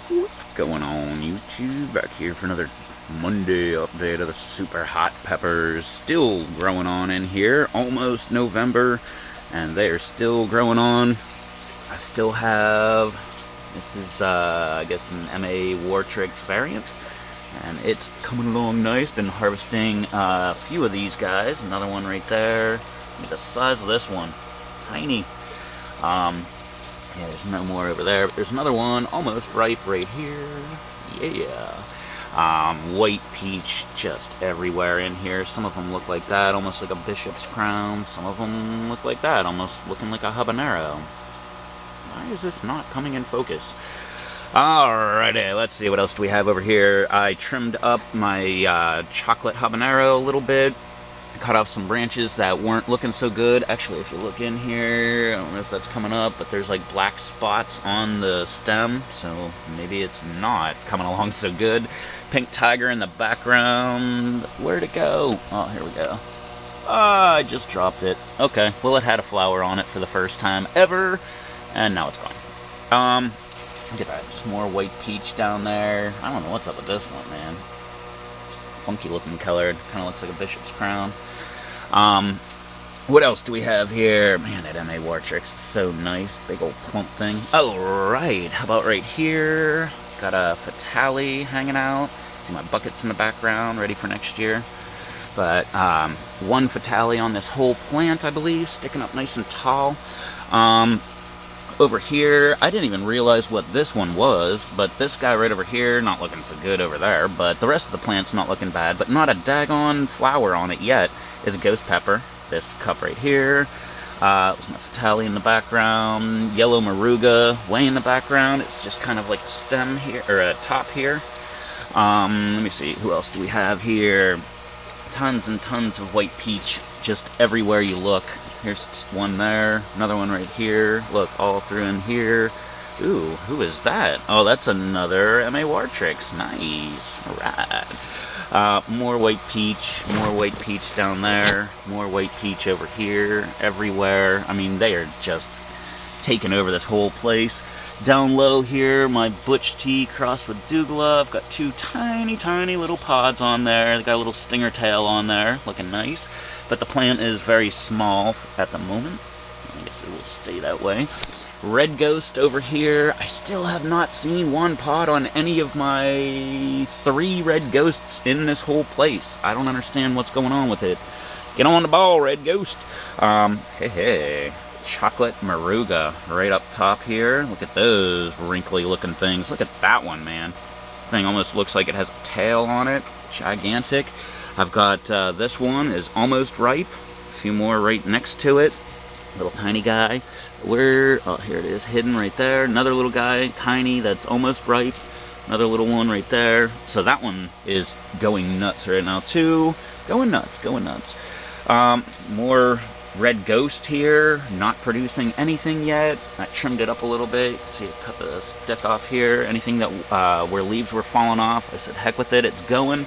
What's going on, YouTube? Back here for another Monday update of the super hot peppers. Still growing on in here, almost November, and they are still growing on. I still have, this is I guess an MA Wartrix variant, and it's coming along nice. Been harvesting a few of these guys. Another one right there. Look at the size of this one, tiny. Yeah, there's no more over there, but there's another one almost ripe right here. Yeah. White peach just everywhere in here. Some of them look like that, almost like a bishop's crown. Some of them look like that, almost looking like a habanero. Why is this not coming in focus? Alrighty, let's see, what else do we have over here? I trimmed up my chocolate habanero a little bit. Cut off some branches that weren't looking so good. Actually, if you look in here, I don't know if that's coming up, but there's like black spots on the stem, so maybe it's not coming along so good. Pink tiger in the background. Where'd it go? Oh, here we go. I just dropped it. Okay, well, it had a flower on it for the first time ever, and now it's gone. Look at that, just more white peach down there. I don't know what's up with this one, man. Funky looking color. Kind of looks like a bishop's crown. What else do we have here? Man, that MA Wartrix is so nice. Big old plump thing. Oh, right. How about right here? Got a Fatale hanging out. See my buckets in the background, ready for next year. But one Fatale on this whole plant, I believe, sticking up nice and tall. Over here, I didn't even realize what this one was, but this guy right over here, not looking so good over there, but the rest of the plant's not looking bad, but not a daggone flower on it yet, is a ghost pepper. This cup right here, there's my Fatale in the background, yellow Muruga way in the background. It's just kind of like a stem here, or a top here. Let me see, who else do we have here? Tons and tons of white peach just everywhere you look. Here's one there, another one right here. Look, all through in here. Ooh, who is that? Oh, that's another MA Wartrix. Nice. Alright. More white peach down there. More white peach over here. Everywhere. I mean, they are just taking over this whole place. Down low here, my Butch Tea crossed with Douglas. I've got two tiny, tiny little pods on there. They got a little stinger tail on there, looking nice. But the plant is very small at the moment. I guess it will stay that way. Red Ghost over here. I still have not seen one pod on any of my 3 Red Ghosts in this whole place. I don't understand what's going on with it. Get on the ball, Red Ghost. Hey. Chocolate Muruga right up top here. Look at those wrinkly looking things. Look at that one, man. Thing almost looks like it has a tail on it. Gigantic. I've got this one is almost ripe. A few more right next to it. Little tiny guy. Oh, here it is, hidden right there. Another little guy, tiny, that's almost ripe. Another little one right there. So that one is going nuts right now too. Going nuts. More Red Ghost here, not producing anything yet. I trimmed it up a little bit. See, I cut the stick off here. Anything that where leaves were falling off, I said heck with it, it's going.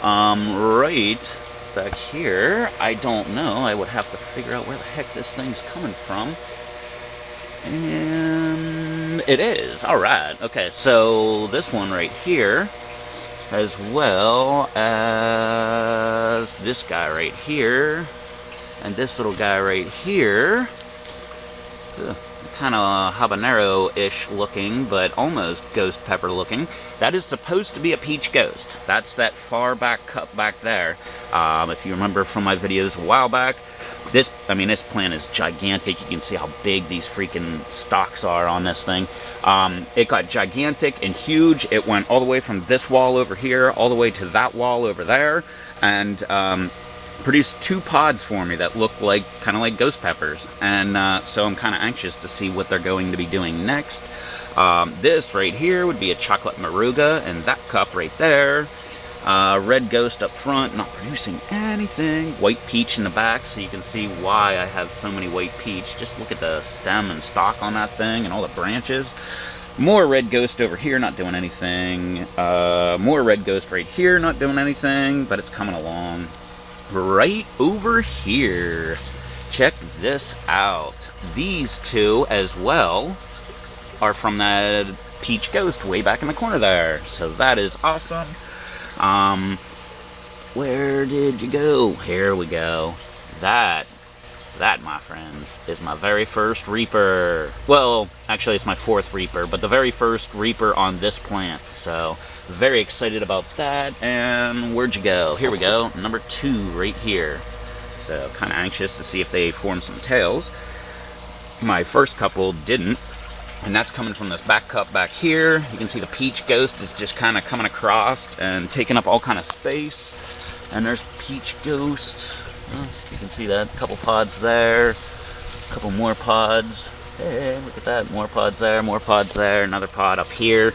Right back here, I don't know. I would have to figure out where the heck this thing's coming from. And it is. Alright. Okay, so this one right here, as well as this guy right here, and this little guy right here, kind of habanero-ish looking, but almost ghost pepper looking. That is supposed to be a peach ghost. That's that far back cup back there. If you remember from my videos a while back, this plant is gigantic. You can see how big these freaking stalks are on this thing. It got gigantic and huge. It went all the way from this wall over here, all the way to that wall over there, and produced 2 pods for me that look kind of like ghost peppers, and so I'm kind of anxious to see what they're going to be doing next. This right here would be a chocolate Muruga, and that cup right there, Red Ghost up front, not producing anything. White peach in the back, so you can see why I have so many white peach. Just look at the stem and stalk on that thing and all the branches. More Red Ghost over here, not doing anything. More Red Ghost right here, not doing anything, but it's coming along. Right over here, check this out. These two as well are from that peach ghost way back in the corner there. So that is awesome. Where did you go? Here we go. That, my friends, is my very first Reaper. Well, actually it's my 4th Reaper, but the very first Reaper on this plant. So, very excited about that. And where'd you go? Here we go. Number 2 right here. So, kind of anxious to see if they form some tails. My first couple didn't. And that's coming from this back cup back here. You can see the peach ghost is just kind of coming across and taking up all kind of space. And there's peach ghost. Oh, you can see that. A couple pods there. A couple more pods. Hey, look at that. More pods there. More pods there. Another pod up here.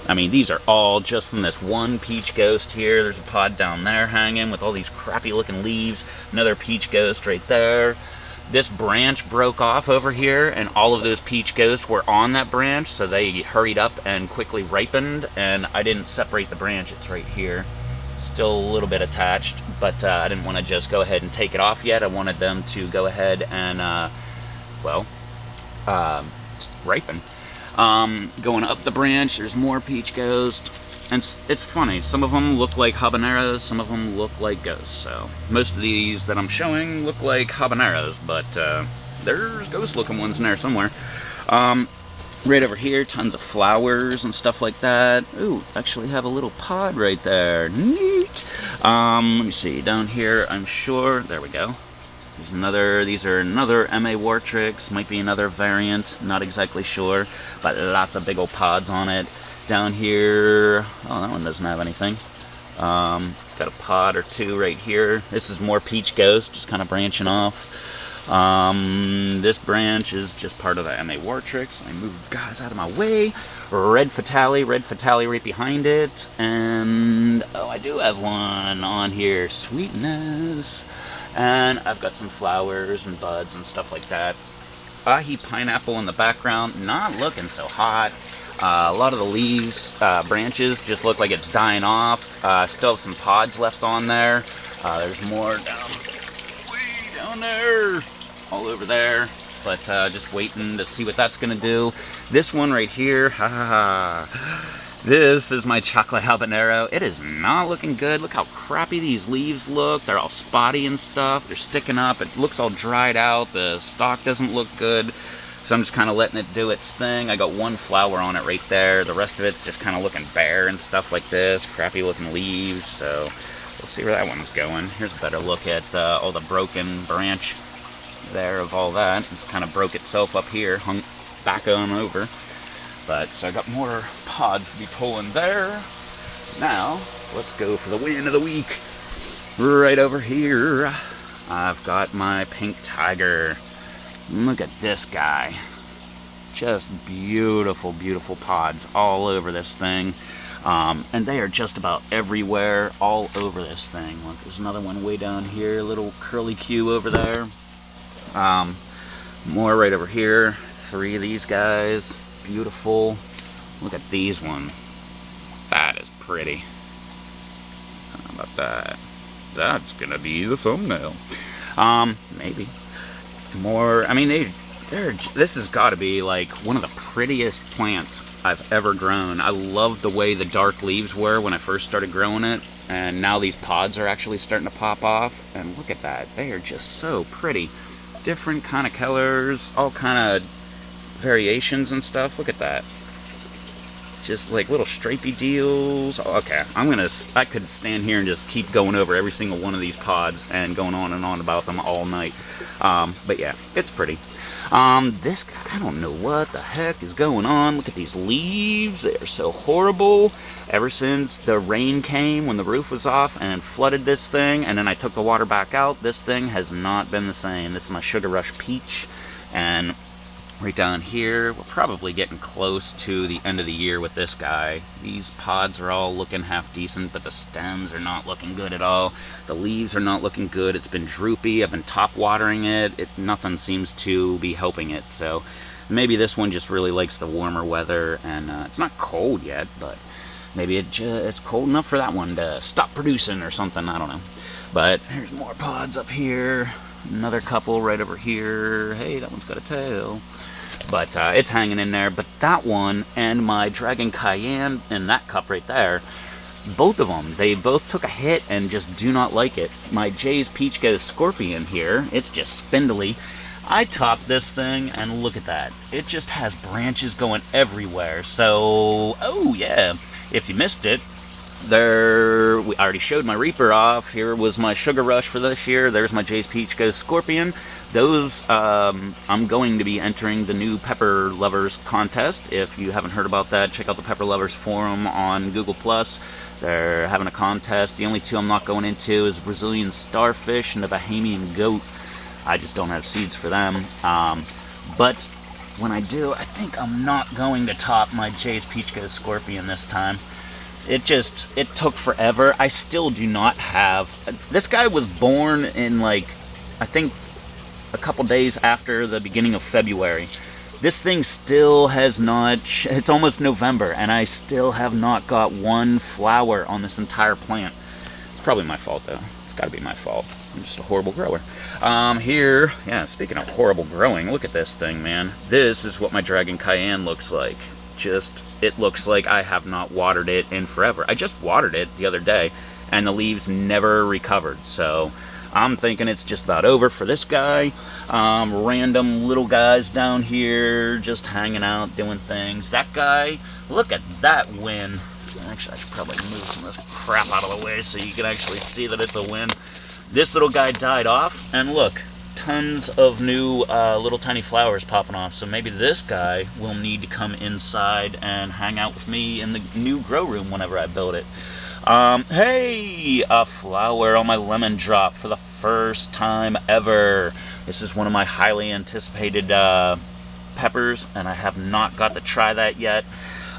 I mean, these are all just from this one peach ghost here. There's a pod down there hanging with all these crappy looking leaves. Another peach ghost right there. This branch broke off over here, and all of those peach ghosts were on that branch, so they hurried up and quickly ripened, and I didn't separate the branch. It's right here. Still a little bit attached, but I didn't want to just go ahead and take it off yet. I wanted them to go ahead and, ripen. Going up the branch, there's more peach ghost. And it's funny, some of them look like habaneros, some of them look like ghosts. So most of these that I'm showing look like habaneros, but there's ghost-looking ones in there somewhere. Right over here, tons of flowers and stuff like that. Ooh, actually have a little pod right there. Neat. Let me see, down here, I'm sure, there we go. There's another, these are another MA Wartrix, might be another variant, not exactly sure, but lots of big old pods on it. Down here, oh, that one doesn't have anything. Got a pod or 2 right here. This is more peach ghost, just kind of branching off. This branch is just part of the MA Wartrix. I moved guys out of my way. Red Fatale right behind it. And, oh, I do have one on here. Sweetness. And I've got some flowers and buds and stuff like that. Ahi pineapple in the background, not looking so hot. A lot of the leaves, branches just look like it's dying off. Still have some pods left on there. There's more way down there, all over there. But just waiting to see what that's going to do. This one right here, this is my chocolate habanero. It is not looking good. Look how crappy these leaves look. They're all spotty and stuff. They're sticking up. It looks all dried out. The stalk doesn't look good. So I'm just kind of letting it do its thing. I got one flower on it right there. The rest of it's just kind of looking bare and stuff like this. Crappy looking leaves. So we'll see where that one's going. Here's a better look at all the broken branch there of all that. It's kind of broke itself up here, hung back on over. But so I got more pods to be pulling there. Now let's go for the win of the week. Right over here, I've got my pink tiger. Look at this guy. Just beautiful, beautiful pods all over this thing. And they are just about everywhere, all over this thing. Look, there's another one way down here, little curly Q over there. More right over here. 3 of these guys. Beautiful. Look at these ones. That is pretty. How about that? That's gonna be the thumbnail. Maybe. More, I mean, this has got to be like one of the prettiest plants I've ever grown. I loved the way the dark leaves were when I first started growing it, and now these pods are actually starting to pop off, and look at that. They are just so pretty. Different kind of colors, all kind of variations and stuff. Look at that. Just like little stripey deals. Oh, okay, I could stand here and just keep going over every single one of these pods and going on and on about them all night. But yeah, it's pretty. This guy, I don't know what the heck is going on. Look at these leaves. They are so horrible. Ever since the rain came when the roof was off and flooded this thing, and then I took the water back out, this thing has not been the same. This is my Sugar Rush Peach, and right down here, we're probably getting close to the end of the year with this guy. These pods are all looking half decent, but the stems are not looking good at all. The leaves are not looking good. It's been droopy. I've been top watering it. Nothing seems to be helping it. So maybe this one just really likes the warmer weather, and it's not cold yet, but maybe it's cold enough for that one to stop producing or something. I don't know. But here's more pods up here. Another couple right over here. Hey, that one's got a tail. But it's hanging in there. But that one and my Dragon Cayenne in that cup right there, both of them, they both took a hit and just do not like it. My Jay's Peach Ghost Scorpion here, it's just spindly. I topped this thing, and look at that. It just has branches going everywhere. So, oh yeah, if you missed it, we already showed my Reaper off. Here was my Sugar Rush for this year. There's my Jay's Peach Ghost Scorpion. Those, I'm going to be entering the new Pepper Lovers contest. If you haven't heard about that, check out the Pepper Lovers forum on Google+. They're having a contest. The only two I'm not going into is Brazilian Starfish and the Bahamian Goat. I just don't have seeds for them. But when I do, I think I'm not going to top my Jay's Peach Ghost Scorpion this time. It took forever. I still do not have... This guy was born in, like, I think a couple days after the beginning of February. This thing still has not... It's almost November, and I still have not got one flower on this entire plant. It's probably my fault, though. It's got to be my fault. I'm just a horrible grower. Here, yeah, speaking of horrible growing, look at this thing, man. This is what my Dragon Cayenne looks like. It looks like I have not watered it in forever. I just watered it the other day, and the leaves never recovered, so I'm thinking it's just about over for this guy. Random little guys down here just hanging out, doing things. That guy, look at that win. Actually, I should probably move some of this crap out of the way so you can actually see that it's a win. This little guy died off, and look, tons of new little tiny flowers popping off. So maybe this guy will need to come inside and hang out with me in the new grow room whenever I build it. Hey, a flower on my lemon drop for the first time ever. This is one of my highly anticipated peppers, and I have not got to try that yet.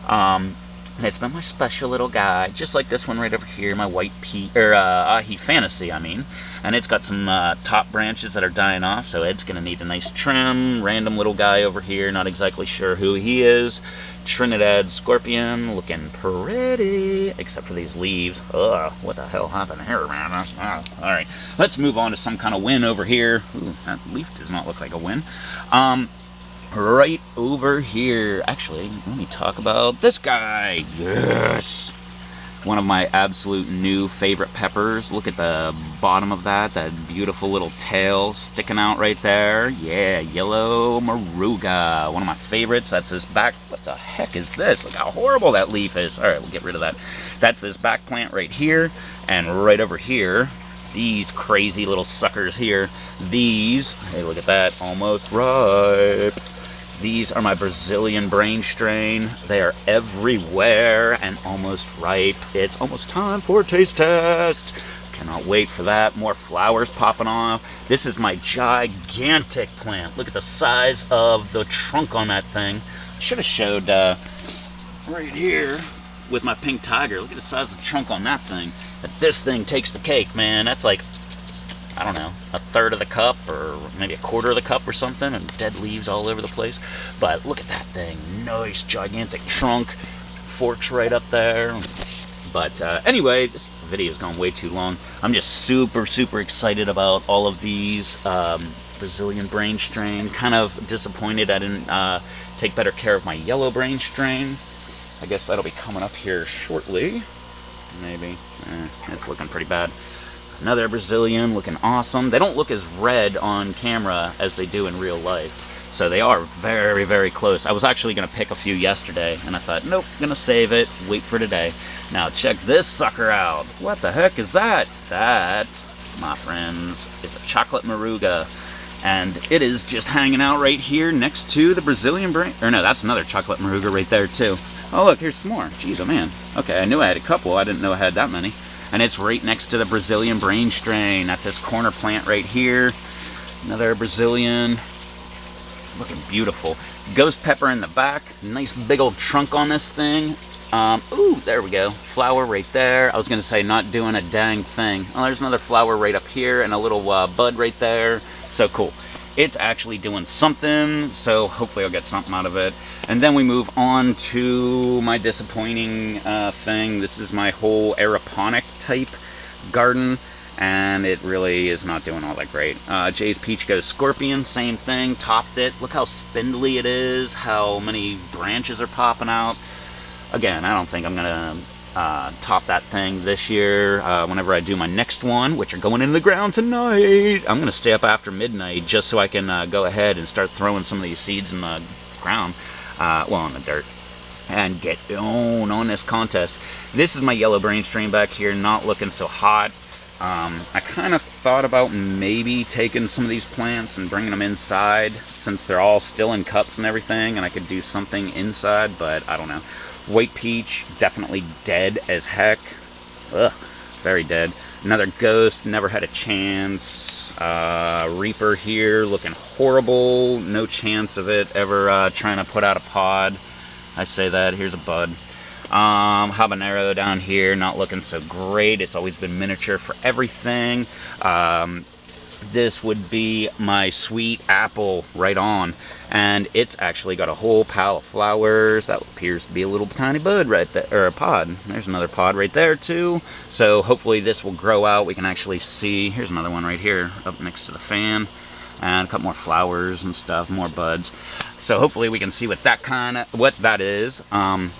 And it's been my special little guy, just like this one right over here, my white pea, or Ahi Fantasy, I mean. And it's got some top branches that are dying off, so it's going to need a nice trim. Random little guy over here, not exactly sure who he is. Trinidad Scorpion, looking pretty, except for these leaves. Ugh, what the hell happened here, man? Alright, let's move on to some kind of win over here. Ooh, that leaf does not look like a win. Right over here. Actually, let me talk about this guy. Yes! One of my absolute new favorite peppers. Look at the bottom of that beautiful little tail sticking out right there. Yeah, yellow Muruga. One of my favorites. That's this back... What the heck is this? Look how horrible that leaf is. Alright, we'll get rid of that. That's this back plant right here. And right over here, these crazy little suckers here. These, hey, look at that. Almost ripe. These are my Brazilian brain strain. They are everywhere and almost ripe. It's almost time for a taste test. Cannot wait for that. More flowers popping off. This is my gigantic plant. Look at the size of the trunk on that thing. I should have showed right here with my pink tiger. Look at the size of the trunk on that thing. But this thing takes the cake, man. That's like, I don't know, a third of the cup or maybe a quarter of the cup or something, and dead leaves all over the place. But look at that thing. Nice, gigantic trunk. Forks right up there. But anyway, this video is going way too long. I'm just super, super excited about all of these Brazilian brain strain. Kind of disappointed I didn't take better care of my yellow brain strain. I guess that'll be coming up here shortly. Maybe. It's looking pretty bad. Another Brazilian looking awesome. They don't look as red on camera as they do in real life. So they are very, very close. I was actually going to pick a few yesterday, and I thought, nope, going to save it, wait for today. Now check this sucker out. What the heck is that? That, my friends, is a chocolate Muruga. And it is just hanging out right here next to the Brazilian brain. Or no, that's another chocolate Muruga right there too. Oh look, here's some more. Jeez, oh man. Okay, I knew I had a couple. I didn't know I had that many. And it's right next to the Brazilian brain strain. That's this corner plant right here. Another Brazilian. Looking beautiful. Ghost pepper in the back. Nice big old trunk on this thing. Ooh, there we go. Flower right there. I was going to say not doing a dang thing. Oh, there's another flower right up here and a little bud right there. So cool. It's actually doing something, so hopefully I'll get something out of it. And then we move on to my disappointing thing. This is my whole aeroponic type garden. and it really is not doing all that great. Jay's Peach Goes Scorpion, same thing, topped it. Look how spindly it is, how many branches are popping out. Again, I don't think I'm gonna top that thing this year. Whenever I do my next one, which are going in the ground tonight, I'm gonna stay up after midnight just so I can go ahead and start throwing some of these seeds in the ground, well, in the dirt, and get on this contest. This is my yellow brain stream back here, not looking so hot. I kind of thought about maybe taking some of these plants and bringing them inside, since they're all still in cups and everything, and I could do something inside, but I don't know. White Peach, definitely dead as heck. Ugh, very dead. Another Ghost, never had a chance. Reaper here, looking horrible. No chance of it ever trying to put out a pod. I say that, here's a bud. Habanero down here, not looking so great. It's always been miniature for everything. This would be my sweet apple right on, and it's actually got a whole pile of flowers. That appears to be a little tiny bud right there, or a pod. There's another pod right there too. So hopefully this will grow out. We can actually see, here's another one right here up next to the fan, and a couple more flowers and stuff, more buds. So hopefully we can see what that is.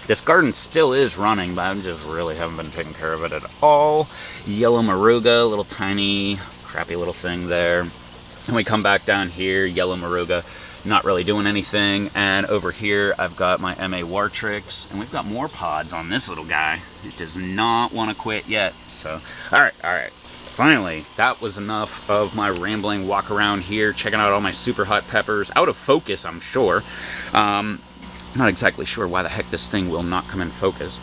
This garden still is running, but I just really haven't been taking care of it at all. Yellow Muruga, little tiny, crappy little thing there. And we come back down here, yellow Muruga, not really doing anything. And over here, I've got my MA Wartrix, and we've got more pods on this little guy. It does not want to quit yet. So, all right. Finally, that was enough of my rambling walk around here, checking out all my super hot peppers. Out of focus, I'm sure. Not exactly sure why the heck this thing will not come in focus.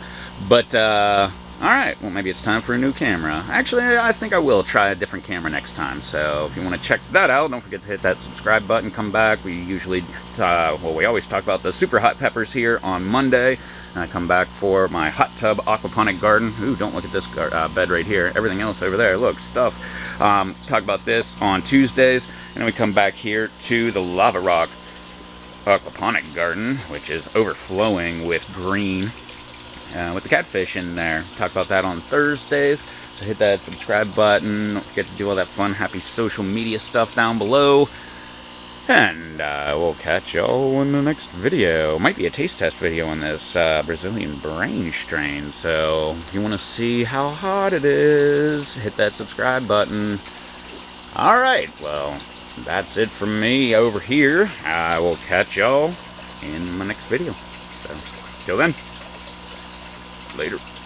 But, alright, well, maybe it's time for a new camera. Actually, I think I will try a different camera next time. So, if you want to check that out, don't forget to hit that subscribe button, come back. We usually, we always talk about the super hot peppers here on Monday. And I come back for my hot tub aquaponic garden. Ooh, don't look at this bed right here. Everything else over there, look, stuff. Talk about this on Tuesdays. And then we come back here to the lava rock aquaponic garden, which is overflowing with green. With the catfish in there. Talk about that on Thursdays. So hit that subscribe button. Don't forget to do all that fun, happy social media stuff down below. And we'll catch y'all in the next video. Might be a taste test video on this Brazilian brain strain. So if you want to see how hot it is, hit that subscribe button. Alright, well, that's it from me over here. I will catch y'all in my next video. So, till then. Later.